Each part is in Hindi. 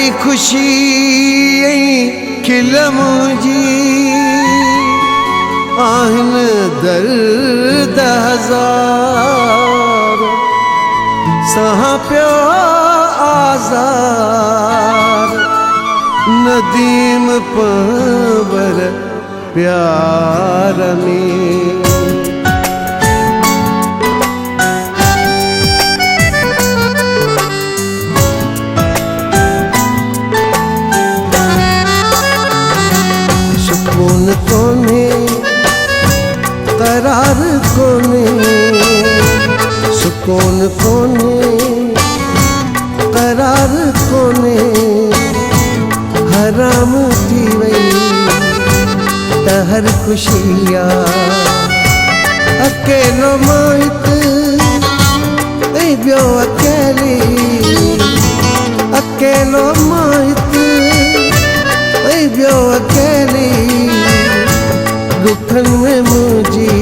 हरी खुशी खिल मुंहिंजी आहिनि दर्द हज़ार सहा पियो आज़ार नदीम पंवर प्यार में सुकून कोने करार कोने सुकून कोने करार कोने हराम थी वई त हर खुशिया अकेलो मोहित ऐं ॿियो अकेली अकेलो मोहित ऐं ॿियो अकेली दुखनि में मुंहिंजी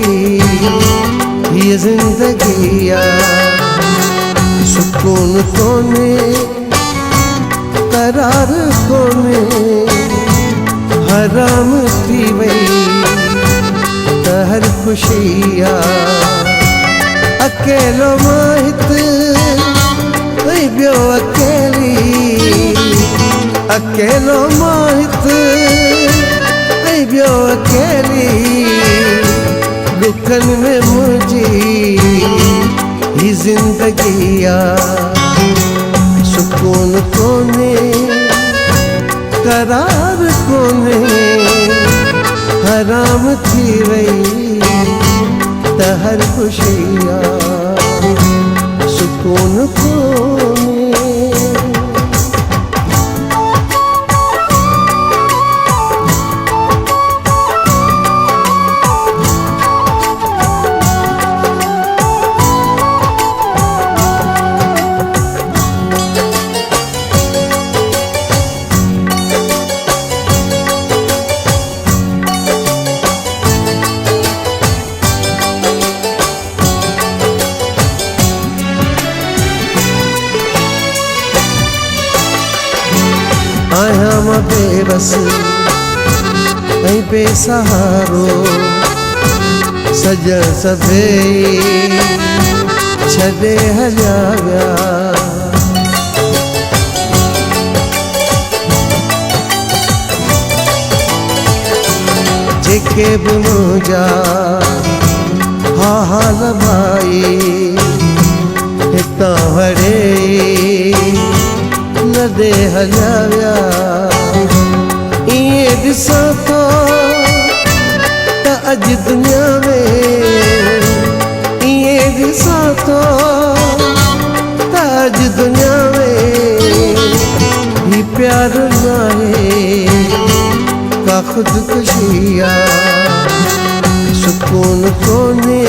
हीअ ज़िंदगी सुकून कोने करार कोने हराम थी वई त हर खुशिया अकेलो मोहित ऐं ॿियो अकेली अकेलो मोहित ऐं ॿियो अकेली दुखनि में मुंहिंजी ही ज़िंदगी सुकून कोने करार कोने हराम थी वई त हर खुशिया सुकून कोने आया मां बेबस ऐं बेसहारो सॼण सभेई छॾे हलिया विया जेके बि मुंहिंजा हा हाल भाई हितां वड़े लॾे हलिया विया इएं ॾिसां थो त अॼु दुनिया में इएं ॾिसां थो त अॼु दुनिया में ही प्यार नाहे का ख़ुदकुशी सुकून कोने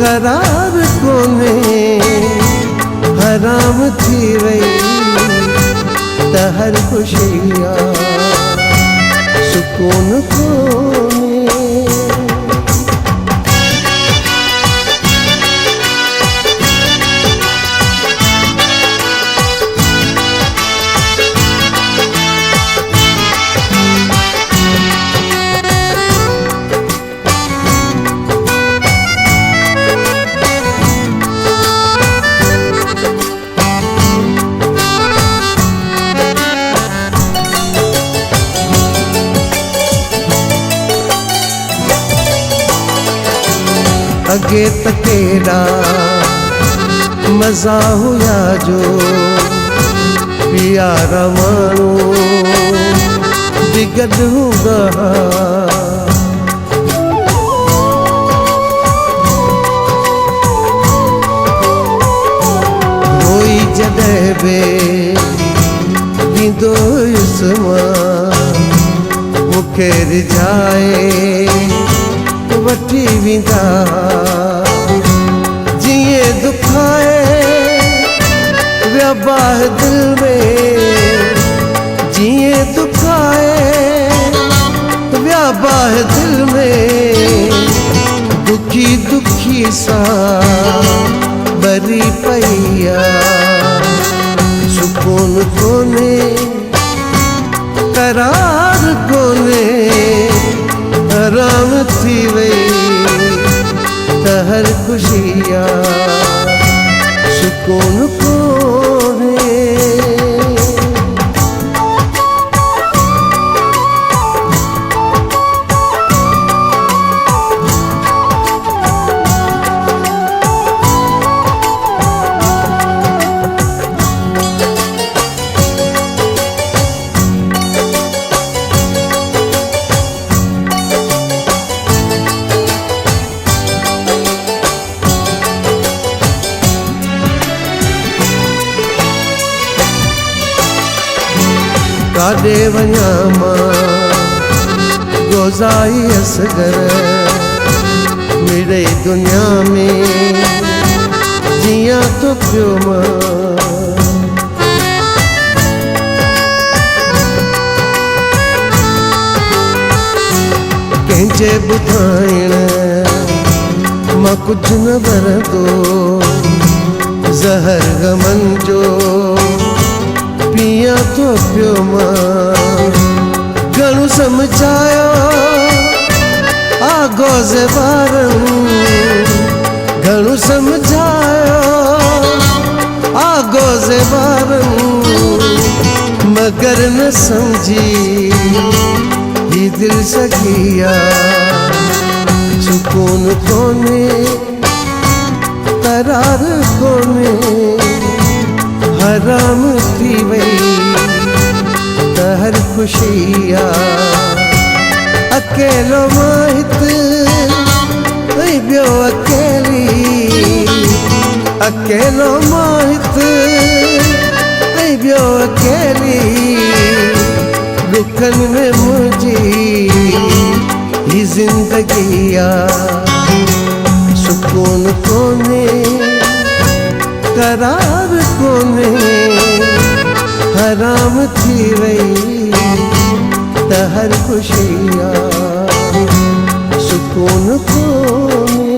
करार कोने हराम थी वई त हर खुशिया सुकून कोने अगे त केड़ा मज़ा हुया जो प्यारा माण्हू बिगड़ हूंदा कोई जॾहिं बि ॾींदो हुयुसि मां मूंखे रिझाए वठी वेंदा जिए दुखाए विया बाह दिल में जिए दुखाए विया बाह दिल में दुखी दुखी सा बरी पैया सुकून को काॾे वञा मां गोज़ाई असगर मिड़े दुनिया में जियां तो पियो मां कंहिंजे ॿुधाइण मां कुझु न वरंदो ज़हर गमन जो पिया तो पियो मां घणो समझायो आगोज़ ॿारनि घणो समझायो आगोज़ ॿारनि मगर न समझी ही दिल सखिया सुकून कोने करार कोने हराम थी वई त हर खुशिया अकेलो माहित ऐं ॿियो अकेली अकेलो माहित ऐं ॿियो अकेली दुखन में मुझी ही जिंदगी सुकून कोने करार कोने हराम थी वई त हर खुशिया सुकून कोने